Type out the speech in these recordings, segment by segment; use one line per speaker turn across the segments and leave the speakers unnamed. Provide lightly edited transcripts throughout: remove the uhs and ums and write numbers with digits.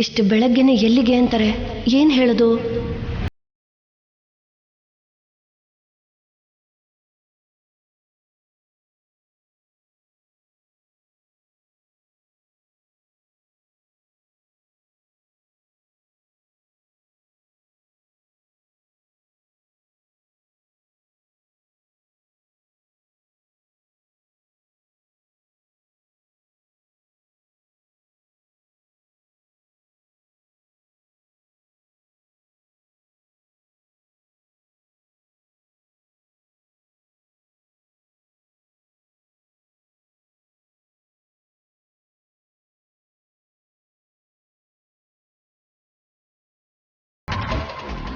ಇಷ್ಟು ಬೆಳಗ್ಗೆನೆ ಎಲ್ಲಿಗೆ ಅಂತಾರೆ, ಏನ್ ಹೇಳೋದು?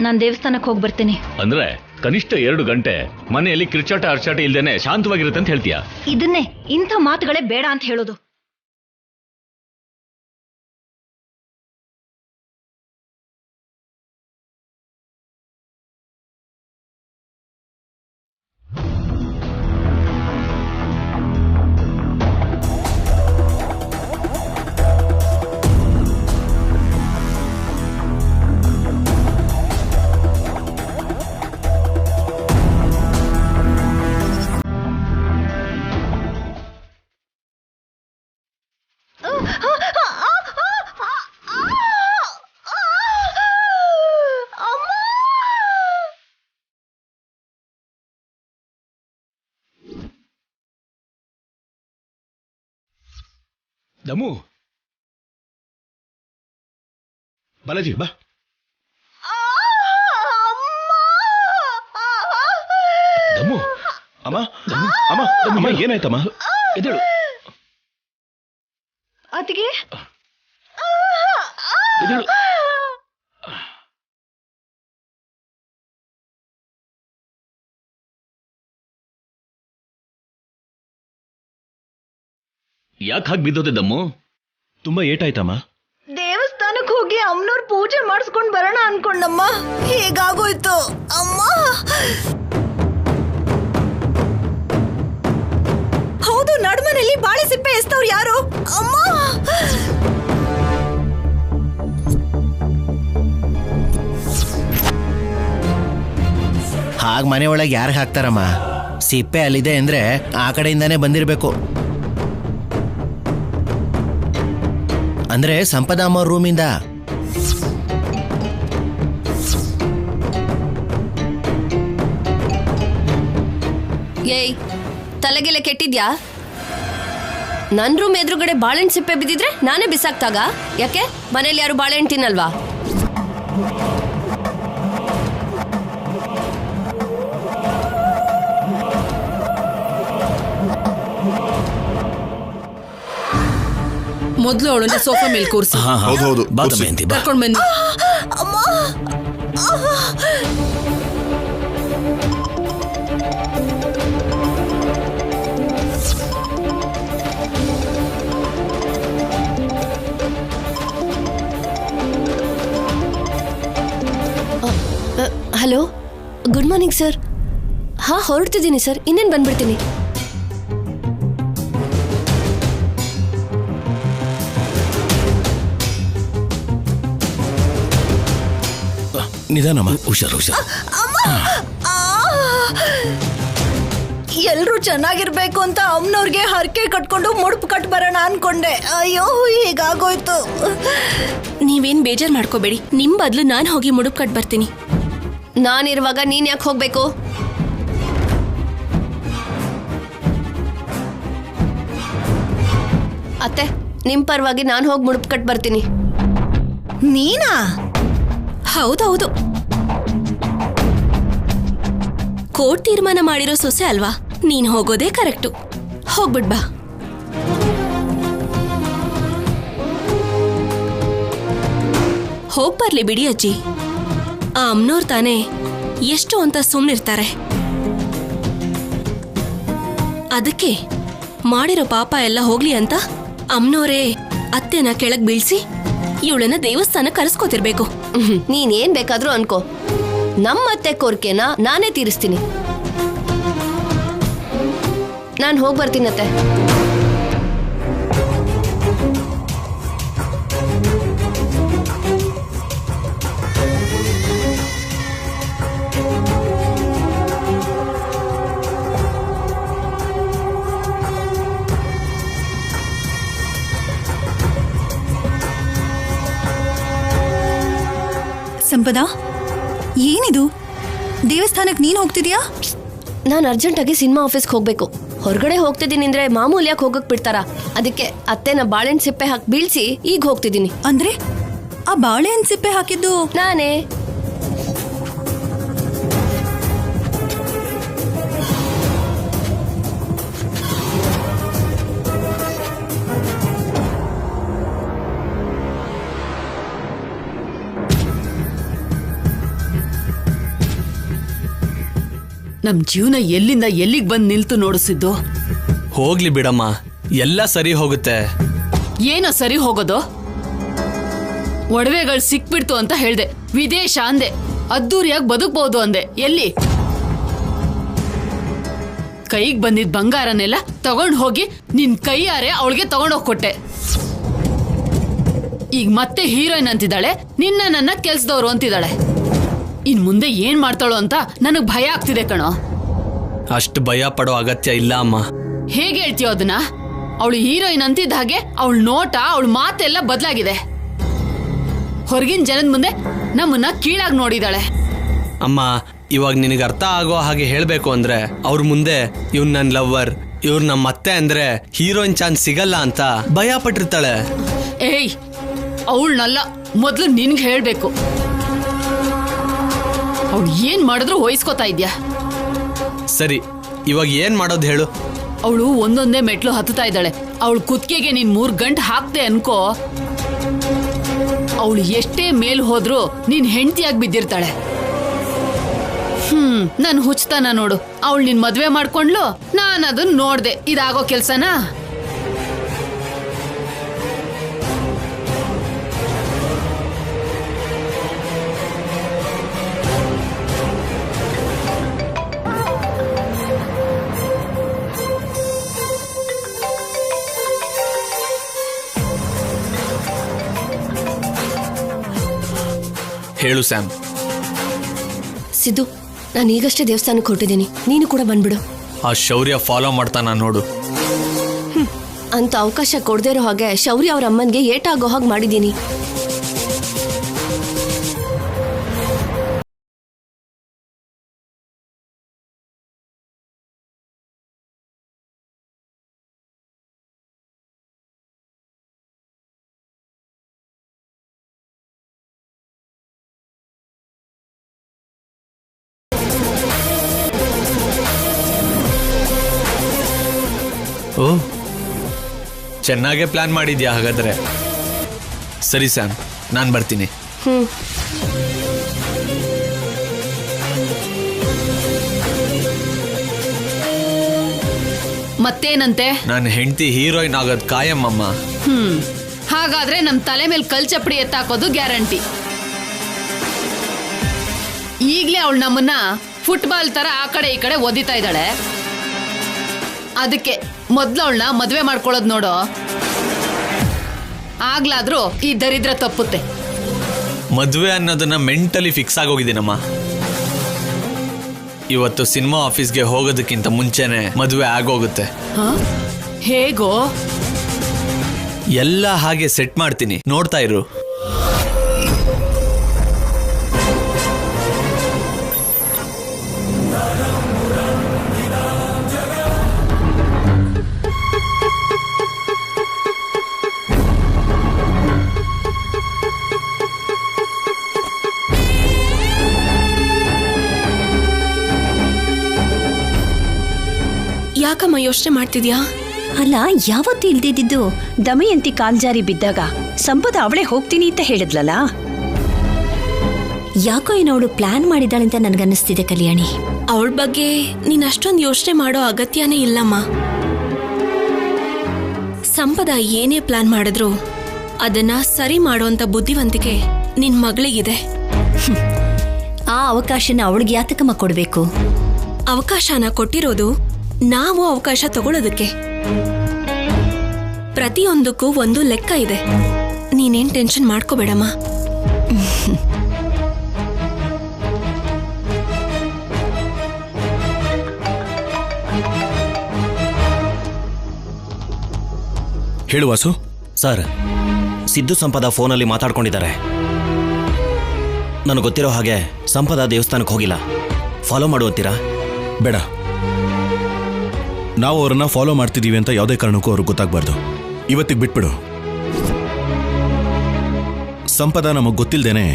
ನಾನು ದೇವಸ್ಥಾನಕ್ಕೆ ಹೋಗಿ ಬರ್ತೀನಿ.
ಅಂದ್ರೆ ಕನಿಷ್ಠ 2 ಗಂಟೆ ಮನೆಯಲ್ಲಿ ಕಿರ್ಚಾಟ ಅರ್ಚಾಟ ಇಲ್ದೇನೆ ಶಾಂತವಾಗಿರುತ್ತೆ ಅಂತ ಹೇಳ್ತೀಯಾ?
ಇದನ್ನೇ ಇಂಥ ಮಾತುಗಳೇ ಬೇಡ ಅಂತ ಹೇಳೋದು.
ದಮ್ಮು, ಬಾಲಾಜಿ ಬಾ. ದಮ್ಮು, ಅಮ್ಮ ಅಮ್ಮ ಅಮ್ಮ, ಏನಾಯ್ತಮ್ಮ? ಎದ್ದೇಳು.
ಅತ್ತಿಗೆ,
ಎದ್ದೇಳು. ಯಾಕೆ ಹಾಗೆ ಬಿದ್ದೋದೆ ದಮ್ಮು? ತುಂಬಾ ಏಟಾಯ್ತಮ್ಮ?
ದೇವಸ್ಥಾನಕ್ಕೆ ಹೋಗಿ ಅಮ್ಮನವ್ರ ಪೂಜೆ ಮಾಡಿಸ್ಕೊಂಡ್ ಬರೋಣ ಅನ್ಕೊಂಡಮ್ಮ, ಹೀಗಾಗೋಯ್ತು ಅಮ್ಮ. ಹೌದು, ನಡುಮನೆಯಲ್ಲಿ ಬಾಳೆ ಸಿಪ್ಪೆ ಎಸ್ತವ್ರು ಯಾರು ಅಮ್ಮ?
ಹಾಗೆ ಮನೆ ಒಳಗೆ ಯಾರು ಹಾಕ್ತಾರಮ್ಮ? ಸಿಪ್ಪೆ ಅಲ್ಲಿದೆ ಅಂದ್ರೆ ಆ ಕಡೆಯಿಂದಾನೇ ಬಂದಿರಬೇಕು. ಅಂದ್ರೆ ಸಂಪದಮ್ಮ ರೂಮಿಂದ.
ಏಯ್, ತಲೆಗೆಲೆ ಕೆಟ್ಟಿದ್ಯಾ? ನನ್ನ ರೂಮ್ ಎದುರುಗಡೆ ಬಾಳೆಹಣ್ಣು ಸಿಪ್ಪೆ ಬಿದ್ದಿದ್ರೆ ನಾನೇ ಬಿಸಾಕ್ತಾಗ? ಯಾಕೆ ಮನೇಲಿ ಯಾರು ಬಾಳೆಹಣ್ಣು ತಿನ್ನಲ್ವಾ?
ಮೊದಲು ಅವಳನ್ನ ಸೋಫಾ ಮೇಲೆ ಕೂರಿಸಿ
ಹೌದು
ಕರ್ಕೊಂಡು ಬನ್ನಿ.
Hello, good morning sir. ಹಾ, ಹೊರಡ್ತಿದ್ದೀನಿ ಸರ್, ಇನ್ನೇನು ಬಂದ್ಬಿಡ್ತೀನಿ.
ನಿಧಾನಮ್ಮ,
ಹುಷಾರು.
ಎಲ್ರೂ ಚೆನ್ನಾಗಿರ್ಬೇಕು ಅಂತ ಅಮ್ಮನವ್ರಿಗೆ ಹರಕೆ ಕಟ್ಕೊಂಡು ಮುಡುಪು ಕಟ್ ಬರೋಣ ಅನ್ಕೊಂಡೆ. ಅಯ್ಯೋ, ಹೀಗಾಗೋಯ್ತು.
ನೀವೇನ್ ಬೇಜಾರ್ ಮಾಡ್ಕೋಬೇಡಿ, ನಿಮ್ ಬದಲು ನಾನು ಹೋಗಿ ಮುಡುಪ್ ಕಟ್ ಬರ್ತೀನಿ. ನಾನಿರುವಾಗ ನೀನ್ ಯಾಕೆ ಹೋಗ್ಬೇಕು? ಅತ್ತೆ, ನಿಮ್ ಪರವಾಗಿ ನಾನು ಹೋಗಿ ಮುಡುಪ್ ಕಟ್ ಬರ್ತೀನಿ.
ನೀನಾ?
ಹೌದೌದು, ಕೋರ್ಟ್ ತೀರ್ಮಾನ ಮಾಡಿರೋ ಸೊಸೆ ಅಲ್ವಾ, ನೀನ್ ಹೋಗೋದೇ ಕರೆಕ್ಟು. ಹೋಗ್ಬಿಡ್ ಬಾ. ಹೋಗ್ ಬರ್ಲಿ ಬಿಡಿ ಅಜ್ಜಿ. ಆ ಅಮ್ಮನವ್ರು ತಾನೇ ಎಷ್ಟು ಅಂತ ಸುಮ್ನಿರ್ತಾರೆ. ಅದಕ್ಕೆ ಮಾಡಿರೋ ಪಾಪ ಎಲ್ಲ ಹೋಗ್ಲಿ ಅಂತ ಅಮ್ಮನವರೇ ಅತ್ತೆನ ಕೆಳಗ್ ಬೀಳ್ಸಿ ಇವಳನ್ನ ದೇವಸ್ಥಾನ ಕರೆಸ್ಕೋತಿರ್ಬೇಕು. ನೀನೇನ್ ಬೇಕಾದ್ರೂ ಅನ್ಕೋ, ನಮ್ಮತ್ತೆ ಕೋರ್ಕೆನ ನಾನೇ ತೀರಿಸ್ತೀನಿ. ನಾನು ಹೋಗಿ ಬರ್ತೀನತ್ತೆ.
ಸಂಪದ, ಏನಿದು? ದೇವಸ್ಥಾನಕ್ಕೆ ನೀನ್ ಹೋಗ್ತಿದ್ಯಾ?
ನಾನು ಅರ್ಜೆಂಟಾಗಿ ಸಿನಿಮಾ ಆಫೀಸ್ಗೆ ಹೋಗ್ಬೇಕು. ಹೊರಗಡೆ ಹೋಗ್ತಿದ್ದೀನಿ ಅಂದ್ರೆ ಮಾಮೂಲಿ ಯಾಕೆ ಹೋಗಕ್ ಬಿಡ್ತಾರ? ಅದಕ್ಕೆ ಅತ್ತೆನ ಬಾಳೆಹಣ್ಣು ಸಿಪ್ಪೆ ಹಾಕಿ ಬೀಳ್ಸಿ ಈಗ ಹೋಗ್ತಿದ್ದೀನಿ.
ಅಂದ್ರೆ ಆ ಬಾಳೆಹಣ್ಣು ಸಿಪ್ಪೆ ಹಾಕಿದ್ದು
ನಾನೇ.
ನಮ್ ಜೀವನ ಎಲ್ಲಿಂದ ಎಲ್ಲಿಗೆ ಬಂದ್ ನಿಲ್ತು ನೋಡಿಸಿದ್ದು.
ಹೋಗ್ಲಿ ಬಿಡಮ್ಮ, ಎಲ್ಲ ಸರಿ ಹೋಗುತ್ತೆ.
ಏನೋ ಸರಿ ಹೋಗೋದು? ಒಡವೆಗಳು ಸಿಕ್ಬಿಡ್ತು ಅಂತ ಹೇಳ್ದೆ, ವಿದೇಶ ಅಂದೆ, ಅದ್ದೂರಿಯಾಗಿ ಬದುಕ್ಬಹುದು ಅಂದೆ. ಎಲ್ಲಿ? ಕೈಗೆ ಬಂದಿದ್ ಬಂಗಾರನೆಲ್ಲ ತಗೊಂಡ್ ಹೋಗಿ ನಿನ್ ಕೈಯಾರೆ ಅವಳಿಗೆ ತಗೊಂಡೋಗ್ ಕೊಟ್ಟೆ. ಈಗ ಮತ್ತೆ ಹೀರೋಯಿನ್ ಅಂತಿದ್ದಾಳೆ, ನನ್ನ ಕೆಲ್ಸದವ್ರು ಅಂತಿದ್ದಾಳೆ. ಇನ್ ಮುಂದೆ ಏನ್ ಮಾಡ್ತಾಳೋ ಅಂತ ನನಗ್ ಭಯ ಆಗ್ತಿದೆ ಕಣೋ.
ಅಷ್ಟು ಭಯ ಪಡೋ ಅಗತ್ಯ ಇಲ್ಲ ಅಮ್ಮ.
ಹೇಗೆ ಹೇಳ್ತೀಯೋ ಅದನ್ನ? ಅವಳು ಹೀರೋಯಿನ್ ಅಂತಿದ್ದ ಹಾಗೆ ಅವಳ ನೋಟ, ಅವಳ ಮಾತೆಲ್ಲ ಬದಲಾಗಿದೆ. ಹೊರಗಿನ ಜನದ ಮುಂದೆ ನಮ್ಮನ್ನ ಕೀಳಾಗಿ ನೋಡಿದಾಳೆ.
ಅಮ್ಮ, ಇವಾಗ ನಿನಗೆ ಅರ್ಥ ಆಗೋ ಹಾಗೆ ಹೇಳ್ಬೇಕು ಅಂದ್ರೆ, ಅವ್ರ ಮುಂದೆ ಇವ್ರು ನನ್ನ ಲವ್ವರ್, ಇವ್ರು ನಮ್ಮ ಅತ್ತೆ ಅಂದ್ರೆ ಹೀರೋಯಿನ್ ಚಾನ್ಸ್ ಸಿಗಲ್ಲ ಅಂತ ಭಯ ಪಟ್ಟಿರ್ತಾಳೆ.
ಏಯ್, ಅವಳನ್ನಲ್ಲ, ಮೊದ್ಲು ನಿನ್ಗೆ ಹೇಳ್ಬೇಕು. ಅವಳು ಏನ್ ಮಾಡಿದ್ರು ವಹಿಸ್ಕೋತಾ ಇದ್ಯಾ?
ಸರಿ, ಇವಾಗ ಏನ್ ಮಾಡೋದು ಹೇಳು?
ಅವಳು ಒಂದೊಂದೇ ಮೆಟ್ಲು ಹತ್ತುತ್ತಾ ಇದ್ದಾಳೆ. ಅವಳು ಕುತ್ತಿಗೆಗೆ ನೀನ್ 3 ಗಂಟೆ ಹಾಕ್ದೆ ಅನ್ಕೋ, ಅವಳು ಎಷ್ಟೇ ಮೇಲ್ ಹೋದ್ರು ನೀನ್ ಹೆಂಡತಿಯಾಗಿ ಬಿದ್ದಿರ್ತಾಳೆ. ನನ್ ಹುಚ್ಚತನ ನೋಡು. ಅವಳು ನಿನ್ ಮದ್ವೆ ಮಾಡ್ಕೊಂಡ್ಲು, ನಾನು ಅದನ್ನ ನೋಡ್ದೆ. ಇದಾಗೋ ಕೆಲ್ಸನಾ?
ಹೇಳು ಸ್ಯಾಮ್.
ಸಿದ್ದು, ನಾನು ಈಗಷ್ಟೇ ದೇವಸ್ಥಾನಕ್ಕೆ ಹೊರಟಿದ್ದೀನಿ, ನೀನು ಕೂಡ ಬಂದ್ಬಿಡು.
ಆ ಶೌರ್ಯ ಫಾಲೋ ಮಾಡ್ತಾನ ನೋಡು.
ಅಂತ ಅವಕಾಶ ಕೊಡದೇ ಇರೋ ಹಾಗೆ ಶೌರ್ಯ ಅವ್ರ ಅಮ್ಮನ್ಗೆ ಏಟಾಗೋ ಹಾಗೆ ಮಾಡಿದ್ದೀನಿ.
ಓ, ಚೆನ್ನಾಗೇ ಪ್ಲಾನ್ ಮಾಡಿದ್ಯಾ ಹಾಗಾದ್ರೆ. ಸರಿ ಸ್ಯಾಮ್, ನಾನು ಬರ್ತೀನಿ.
ಮತ್ತೇನಂತೆ?
ನಾನು ಹೆಂಡತಿ ಹೀರೋಯಿನ್ ಆಗೋದು ಕಾಯಮ್ಮಮ್ಮ.
ಹಾಗಾದ್ರೆ ನಮ್ ತಲೆ ಮೇಲೆ ಕಲ್ಚಪ್ಪಡಿ ಎತ್ತಾಕೋದು ಗ್ಯಾರಂಟಿ. ಈಗ್ಲೇ ಅವಳು ನಮ್ಮನ್ನ ಫುಟ್ಬಾಲ್ ತರ ಆ ಕಡೆ ಈ ಕಡೆ ಒದಿತಾ ಇದ್ದಾಳೆ. ಅದಕ್ಕೆ ಮೊದ್ಲು ಅವಳನ್ನ ಮದ್ವೆ ಮಾಡ್ಕೊಳ್ಳೋದು ನೋಡೋ, ಆಗ್ಲಾದ್ರೂ ಈ ದರಿದ್ರ ತಪ್ಪುತ್ತೆ.
ಮದುವೆ ಅನ್ನೋದನ್ನ ಮೆಂಟಲಿ ಫಿಕ್ಸ್ ಆಗೋಗಿದ್ದೀನಮ್ಮ. ಇವತ್ತು ಸಿನಿಮಾ ಆಫೀಸ್ಗೆ ಹೋಗೋದಕ್ಕಿಂತ ಮುಂಚೆನೆ ಮದುವೆ ಆಗೋಗುತ್ತೆ.
ಹೇಗೋ?
ಎಲ್ಲ ಹಾಗೆ ಸೆಟ್ ಮಾಡ್ತೀನಿ, ನೋಡ್ತಾ ಇರು.
ಯಾಕಮ್ಮ ಯೋಚನೆ ಮಾಡ್ತಿದ್ಯಾ?
ಅಲ್ಲ, ಯಾವತ್ತೂ ಇಲ್ದಿದ್ದು ದಮಯಂತಿ ಕಾಲ್ಜಾರಿ ಬಿದ್ದಾಗ ಸಂಪದ ಅವಳೇ ಹೋಗ್ತೀನಿ ಅಂತ ಹೇಳಿದ್ಲಲ್ಲ, ಯಾಕೋ ಏನೋ ಅವಳು ಪ್ಲಾನ್ ಮಾಡಿದಾಳೆ ಅಂತ ನನ್ಗನ್ನಿಸ್ತಿದೆ ಕಲ್ಯಾಣಿ.
ಅವಳ ಬಗ್ಗೆ ನೀನ್ ಅಷ್ಟೊಂದು ಯೋಚನೆ ಮಾಡೋ ಅಗತ್ಯನೇ ಇಲ್ಲಮ್ಮ. ಸಂಪದ ಏನೇ ಪ್ಲಾನ್ ಮಾಡಿದ್ರು ಅದನ್ನ ಸರಿ ಮಾಡೋಂತ ಬುದ್ಧಿವಂತಿಕೆ ನಿನ್ ಮಗಳಿಗಿದೆ.
ಆ ಅವಕಾಶನ ಅವಳಿಗೆ ಯಾತಕಮ್ಮ ಕೊಡ್ಬೇಕು?
ಅವಕಾಶನ ಕೊಟ್ಟಿರೋದು ನಾವು ಅವಕಾಶ ತಗೊಳ್ಳೋದಕ್ಕೆ. ಪ್ರತಿಯೊಂದಕ್ಕೂ ಒಂದು ಲೆಕ್ಕ ಇದೆ. ನೀನೇನ್ ಟೆನ್ಷನ್ ಮಾಡ್ಕೋಬೇಡಮ್ಮ.
ಹೇಳು ವಾಸು. ಸರ್, ಸಿದ್ದು ಸಂಪದ ಫೋನಲ್ಲಿ ಮಾತಾಡ್ಕೊಂಡಿದ್ದಾರೆ.
ನನಗೆ ಗೊತ್ತಿರೋ ಹಾಗೆ ಸಂಪದ ದೇವಸ್ಥಾನಕ್ಕೆ ಹೋಗಿಲ್ಲ. ಫಾಲೋ ಮಾಡುವಂತೀರಾ?
ಬೇಡ, ನಾವು ಅವ್ರನ್ನ ಫಾಲೋ ಮಾಡ್ತಿದ್ದೀವಿ ಅಂತ ಯಾವುದೇ ಕಾರಣಕ್ಕೂ ಅವ್ರಿಗೆ ಗೊತ್ತಾಗಬಾರ್ದು. ಇವತ್ತಿಗೆ ಬಿಟ್ಬಿಡು. ಸಂಪದ ನಮಗೆ ಗೊತ್ತಿಲ್ದೇನೆ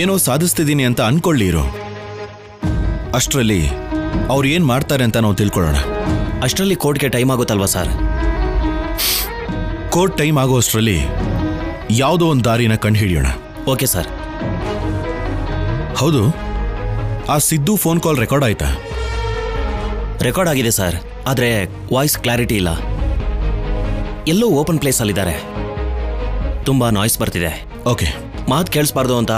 ಏನೋ ಸಾಧಿಸ್ತಿದ್ದೀನಿ ಅಂತ ಅನ್ಕೊಳ್ಳಿ ಇರು. ಅಷ್ಟರಲ್ಲಿ ಅವ್ರು ಏನು ಮಾಡ್ತಾರೆ ಅಂತ ನಾವು ತಿಳ್ಕೊಳ್ಳೋಣ.
ಅಷ್ಟರಲ್ಲಿ ಕೋರ್ಟ್ಗೆ ಟೈಮ್ ಆಗುತ್ತಲ್ವಾ ಸರ್?
ಕೋರ್ಟ್ ಟೈಮ್ ಆಗೋ ಅಷ್ಟರಲ್ಲಿ ಯಾವುದೋ ಒಂದು ದಾರಿನ ಕಂಡು ಹಿಡಿಯೋಣ.
Okay sir.
ಹೌದು, ಆ ಸಿದ್ದು ಫೋನ್ ಕಾಲ್ ರೆಕಾರ್ಡ್ ಆಯ್ತಾ?
ರೆಕಾರ್ಡ್ ಆಗಿದೆ ಸರ್, ಆದರೆ ವಾಯ್ಸ್ ಕ್ಲಾರಿಟಿ ಇಲ್ಲ. ಎಲ್ಲೋ ಓಪನ್ ಪ್ಲೇಸಲ್ಲಿದ್ದಾರೆ, ತುಂಬ ನಾಯ್ಸ್ ಬರ್ತಿದೆ.
ಓಕೆ,
ಮಾತು ಕೇಳಿಸ್ಬಾರ್ದು ಅಂತ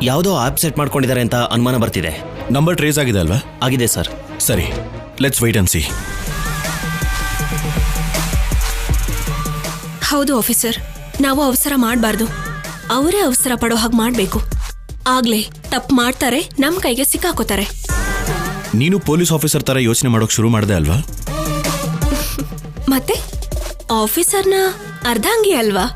ಯಾವುದೋ ಆ್ಯಪ್ ಸೆಟ್ ಮಾಡ್ಕೊಂಡಿದ್ದಾರೆ ಅಂತ ಅನುಮಾನ ಬರ್ತಿದೆ.
ನಂಬರ್ ಟ್ರೇಸ್ ಆಗಿದೆ ಅಲ್ವಾ?
ಆಗಿದೆ ಸರ್.
ಸರಿ, ಲೆಟ್ಸ್ ವೇಟ್ ಅಂಡ್ ಸಿ.
ಹೌದು ಆಫೀಸರ್, ನಾವು ಅವಸರ ಮಾಡಬಾರ್ದು. ಅವರೇ ಅವಸರ ಪಡೋ ಹಾಗೆ ಮಾಡಬೇಕು. ಆಗ್ಲೇ ತಪ್ಪು ಮಾಡ್ತಾರೆ, ನಮ್ಮ ಕೈಗೆ ಸಿಕ್ಕಾಕೋತಾರೆ.
ನೀನು ಪೊಲೀಸ್ ಆಫೀಸರ್ ತರ ಯೋಚನೆ ಮಾಡೋಕೆ ಶುರು ಮಾಡಿದೆ ಅಲ್ವಾ?
ಮತ್ತೆ ಆಫೀಸರ್ನ ಅರ್ಧಾಂಗಿ ಅಲ್ವಾ?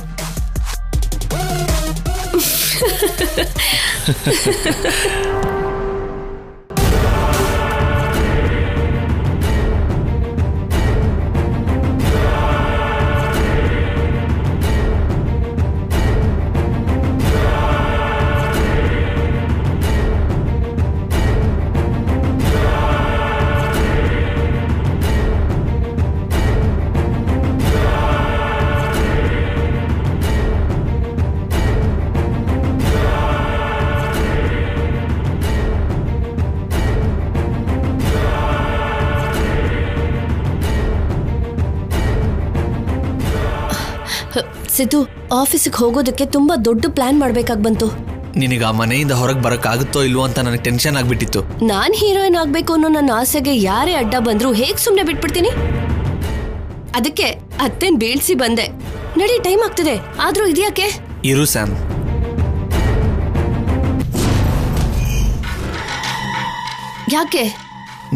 ಸಿದ್ದು, ಆಫೀಸಿಗೆ ಹೋಗೋದಕ್ಕೆ ತುಂಬಾ ದೊಡ್ಡ ಪ್ಲಾನ್ ಮಾಡ್ಬೇಕಾಗಿ ಬಂತು.
ನಿನಗೆ ಆ ಮನೆಯಿಂದ ಹೊರಗೆ ಬರೋಕ್ಕಾಗುತ್ತೋ ಇಲ್ವೋ ಅಂತ ನನಗೆ ಟೆನ್ಷನ್ ಆಗ್ಬಿಟ್ಟಿತ್ತು.
ನಾನ್ ಹೀರೋಯಿನ್ ಆಗ್ಬೇಕು ಅನ್ನೋ ನನ್ನ ಆಸೆಗೆ ಯಾರೇ ಅಡ್ಡ ಬಂದ್ರು ಹೇಗ್ ಸುಮ್ನೆ ಬಿಟ್ಬಿಡ್ತೀನಿ? ಅದಕ್ಕೆ ಅತ್ತೆನ್ ಬೀಳ್ಸಿ ಬಂದೆ. ನಡಿ, ಟೈಮ್ ಆಗ್ತಿದೆ. ಆದ್ರೂ ಇದ್ಯಾಕೆ?
ಇರು ಸ್ಯಾಮ್.
ಯಾಕೆ?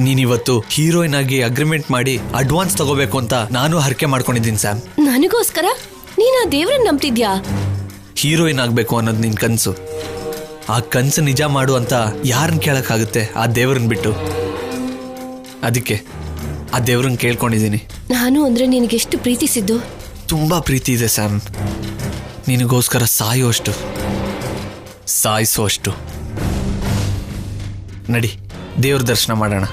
ನೀನಿವತ್ತು ಹೀರೋಯಿನ್ ಆಗಿ ಅಗ್ರಿಮೆಂಟ್ ಮಾಡಿ ಅಡ್ವಾನ್ಸ್ ತಗೋಬೇಕು ಅಂತ ನಾನು ಹರಕೆ ಮಾಡ್ಕೊಂಡಿದ್ದೀನಿ ಸ್ಯಾಮ್.
ನನಗೋಸ್ಕರ? ನೀನ್ ಆ ದೇವ್ರನ್ನ ನಂಬ್ತಿದ್ಯಾ?
ಹೀರೋಯಿನ್ ಆಗ್ಬೇಕು ಅನ್ನೋದು ನಿನ್ ಕನ್ಸು. ಆ ಕನ್ಸು ನಿಜ ಮಾಡು ಅಂತ ಯಾರನ್ನ ಕೇಳಕ್ಕಾಗುತ್ತೆ ಆ ದೇವ್ರನ್ನ ಬಿಟ್ಟು? ಅದಕ್ಕೆ ಆ ದೇವ್ರನ್ನ ಕೇಳ್ಕೊಂಡಿದ್ದೀನಿ.
ನಾನು ಅಂದ್ರೆ ನಿನಗೆಷ್ಟು ಪ್ರೀತಿಸಿದ್ದು?
ತುಂಬಾ ಪ್ರೀತಿ ಇದೆ ಸ್ಯಾಮ್. ನಿನಗೋಸ್ಕರ ಸಾಯೋಷ್ಟು, ಸಾಯಿಸೋಷ್ಟು. ನಡಿ, ದೇವ್ರ ದರ್ಶನ ಮಾಡೋಣ.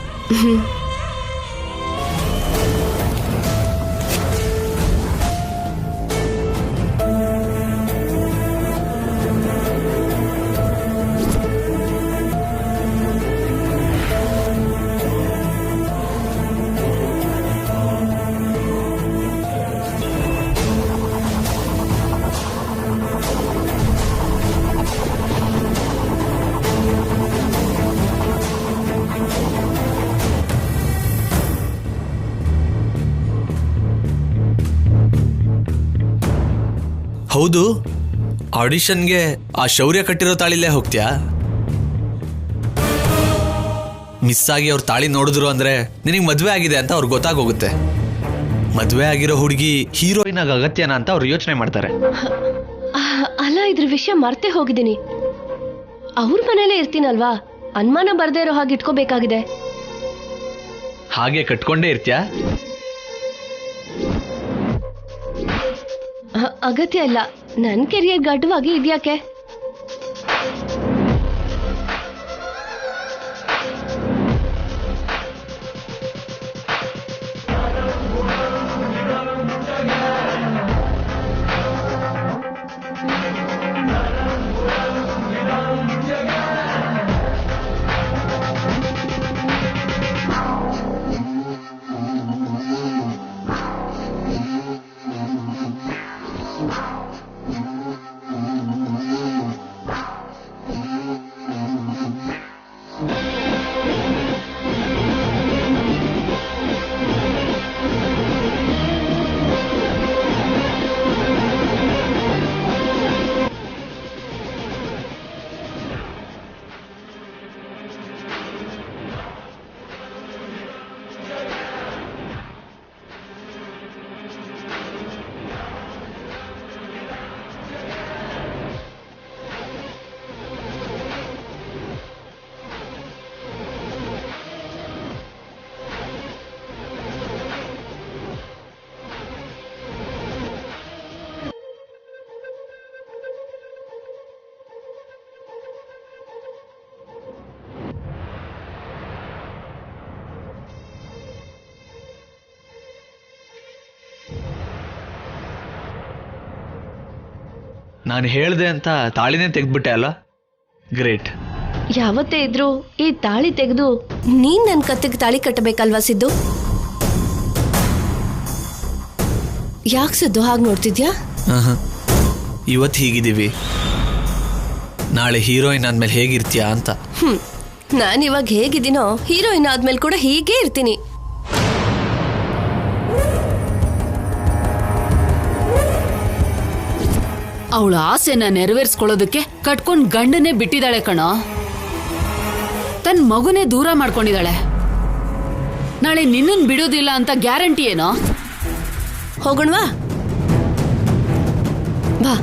ಹೌದು, ಆಡಿಷನ್ಗೆ ಆ ಶೌರ್ಯ ಕಟ್ಟಿರೋ ತಾಳಿಲೇ ಹೋಗ್ತೀಯಾ? ಮಿಸ್ ಆಗಿ ಅವ್ರ ತಾಳಿ ನೋಡಿದ್ರು ಅಂದ್ರೆ ನಿನಗೆ ಮದುವೆ ಆಗಿದೆ ಅಂತ ಅವ್ರಿಗೆ ಗೊತ್ತಾಗೋಗುತ್ತೆ. ಮದುವೆ ಆಗಿರೋ ಹುಡುಗಿ ಹೀರೋಯಿನ್ ಆಗ ಅಗತ್ಯನಾ ಅಂತ ಅವ್ರು ಯೋಚನೆ ಮಾಡ್ತಾರೆ.
ಅಲ್ಲ, ಇದ್ರ ವಿಷಯ ಮರ್ತೇ ಹೋಗಿದ್ದೀನಿ. ಅವ್ರ ಮನೇಲೇ ಇರ್ತೀನಲ್ವಾ, ಅನುಮಾನ ಬರ್ದೇ ಇರೋ ಹಾಗೆ ಇಟ್ಕೋಬೇಕಾಗಿದೆ.
ಹಾಗೆ ಕಟ್ಕೊಂಡೇ ಇರ್ತೀಯಾ?
ಅಗತ್ಯ ಇಲ್ಲ. ನನ್ನ ಕೆರಿಯರ್ ಗಡ್ಡವಾಗಿ ಇದ್ಯಾಕೆ?
ನಾನು ಹೇಳ್ದೆ ಅಂತ ತಾಳಿನೇ ತೆಗೆದ್ಬಿಟ್ಟೆ ಅಲ್ಲ, ಗ್ರೇಟ್.
ಯಾವತ್ತೇ ಇದ್ರು ಈ ತಾಳಿ ತೆಗೆದು ನೀನ್ ನನ್ ಕತ್ತಿಗೆ ತಾಳಿ ಕಟ್ಟಬೇಕಲ್ವಾ ಸಿದ್ದು? ಯಾಕೆ ಸಿದ್ದು ಹಾಗೆ ನೋಡ್ತಿದ್ಯಾ?
ಇವತ್ತು ಹೀಗಿದ್ದೀವಿ, ನಾಳೆ ಹೀರೋಯಿನ್ ಆದ್ಮೇಲೆ ಹೇಗಿರ್ತೀಯಾ ಅಂತ.
ನಾನು ಇವಾಗ ಹೇಗಿದ್ದೀನೋ ಹೀರೋಯಿನ್ ಆದ್ಮೇಲೆ ಕೂಡ ಹೀಗೆ ಇರ್ತೀನಿ.
ಅವಳ ಆಸೆನ ನೆರವೇರಿಸ್ಕೊಳ್ಳೋದಕ್ಕೆ ಕಟ್ಕೊಂಡ್ ಗಂಡನೇ ಬಿಟ್ಟಿದ್ದಾಳೆ ಕಣೋ. ತನ್ನ ಮಗುನೇ ದೂರ ಮಾಡ್ಕೊಂಡಿದ್ದಾಳೆ. ನಾಳೆ ನಿನ್ನನ್ ಬಿಡೋದಿಲ್ಲ ಅಂತ ಗ್ಯಾರಂಟಿ ಏನೋ?
ಹೋಗೋಣವಾ? ಬಾ.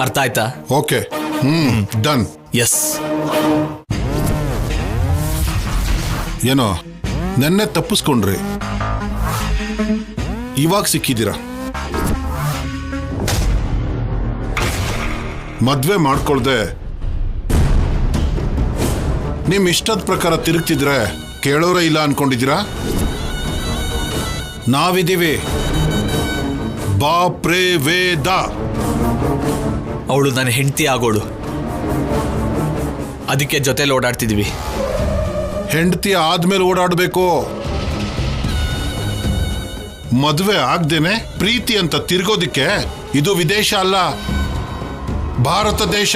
ಅರ್ಥ ಆಯ್ತಾ?
Okay, done.
ಎಸ್.
ಏನೋ ನೆನ್ನೆ ತಪ್ಪಿಸ್ಕೊಂಡ್ರಿ, ಇವಾಗ ಸಿಕ್ಕಿದ್ದೀರಾ. ಮದ್ವೆ ಮಾಡ್ಕೊಳ್ದೆ ನಿಮ್ ಇಷ್ಟದ ಪ್ರಕಾರ ತಿರುಗ್ತಿದ್ರೆ ಕೇಳೋರೇ ಇಲ್ಲ ಅನ್ಕೊಂಡಿದ್ದೀರಾ? ನಾವಿದ್ದೀವಿ. ಬಾಪ್ರೇ ವೇದ.
ಅವಳು ನನ್ನ ಹೆಂಡತಿ ಆಗೋಳು, ಅದಕ್ಕೆ ಜೊತೆಲಿ ಓಡಾಡ್ತಿದ್ವಿ.
ಹೆಂಡತಿ ಆದ್ಮೇಲೆ ಓಡಾಡಬೇಕು. ಮದುವೆ ಆಗ್ದೇನೆ ಪ್ರೀತಿ ಅಂತ ತಿರ್ಗೋದಿಕ್ಕೆ ಇದು ವಿದೇಶ ಅಲ್ಲ, ಭಾರತ ದೇಶ.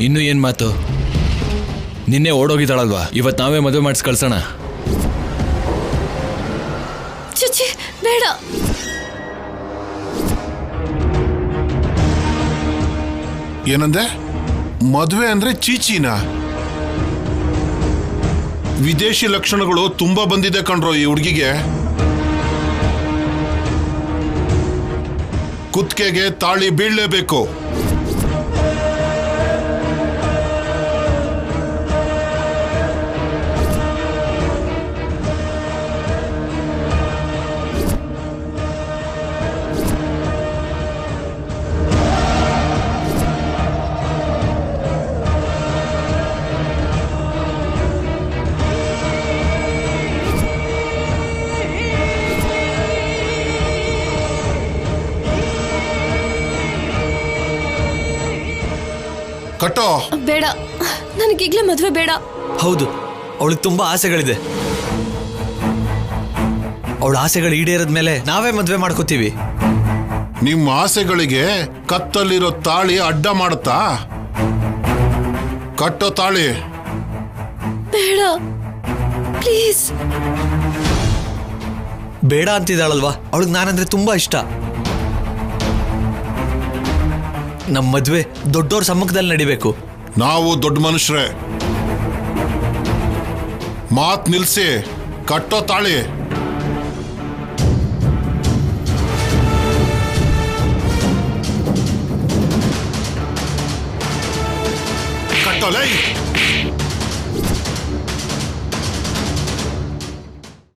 ಇನ್ನು ಏನ್ ಮಾತು? ನಿನ್ನೆ ಓಡೋಗಿದ್ದಾಳಲ್ವಾ, ಇವತ್ತು ನಾವೇ ಮದುವೆ ಮಾಡಿಸ್ ಕಳ್ಸೋಣ.
ಚಿಚಿ ಬೇಡ.
ಏನಂದೆ? ಮದುವೆ ಅಂದ್ರೆ ಚೀಚಿನ? ವಿದೇಶಿ ಲಕ್ಷಣಗಳು ತುಂಬಾ ಬಂದಿದೆ ಕಣ್ರೋ ಈ ಹುಡುಗಿಗೆ. ಕುತ್ತಿಗೆಗೆ ತಾಳಿ ಬೀಳಲೇಬೇಕು. ಕಟ್ಟೋ.
ಬೇಡ, ನನಗೀಗ್ಲೇ ಮದುವೆ ಬೇಡ.
ಹೌದು, ಅವಳಿಗೆ ತುಂಬಾ ಆಸೆಗಳಿದೆ. ಅವಳ ಆಸೆಗಳು ಈಡೇರದ್ಮೇಲೆ ನಾವೇ ಮದ್ವೆ ಮಾಡ್ಕೋತೀವಿ.
ನಿಮ್ಮ ಆಸೆಗಳಿಗೆ ಕತ್ತಲ್ಲಿರೋ ತಾಳಿ ಅಡ್ಡ ಮಾಡುತ್ತಾ? ಕಟ್ಟೋ ತಾಳಿ.
ಬೇಡ ಪ್ಲೀಸ್.
ಬೇಡ ಅಂತಿದ್ದಾಳಲ್ವಾ, ಅವಳಿಗೆ ನಾನಂದ್ರೆ ತುಂಬಾ ಇಷ್ಟ. ನಮ್ಮ ಮದ್ವೆ ದೊಡ್ಡೋರ್ ಸಮ್ಮುಖದಲ್ಲಿ ನಡಿಬೇಕು.
ನಾವು ದೊಡ್ಡ ಮನುಷ್ಯರೇ. ಮಾತ್ ನಿಲ್ಸಿ, ಕಟ್ಟೋ ತಾಳಿ. ಕಟ್ಟೋ ಲೈ.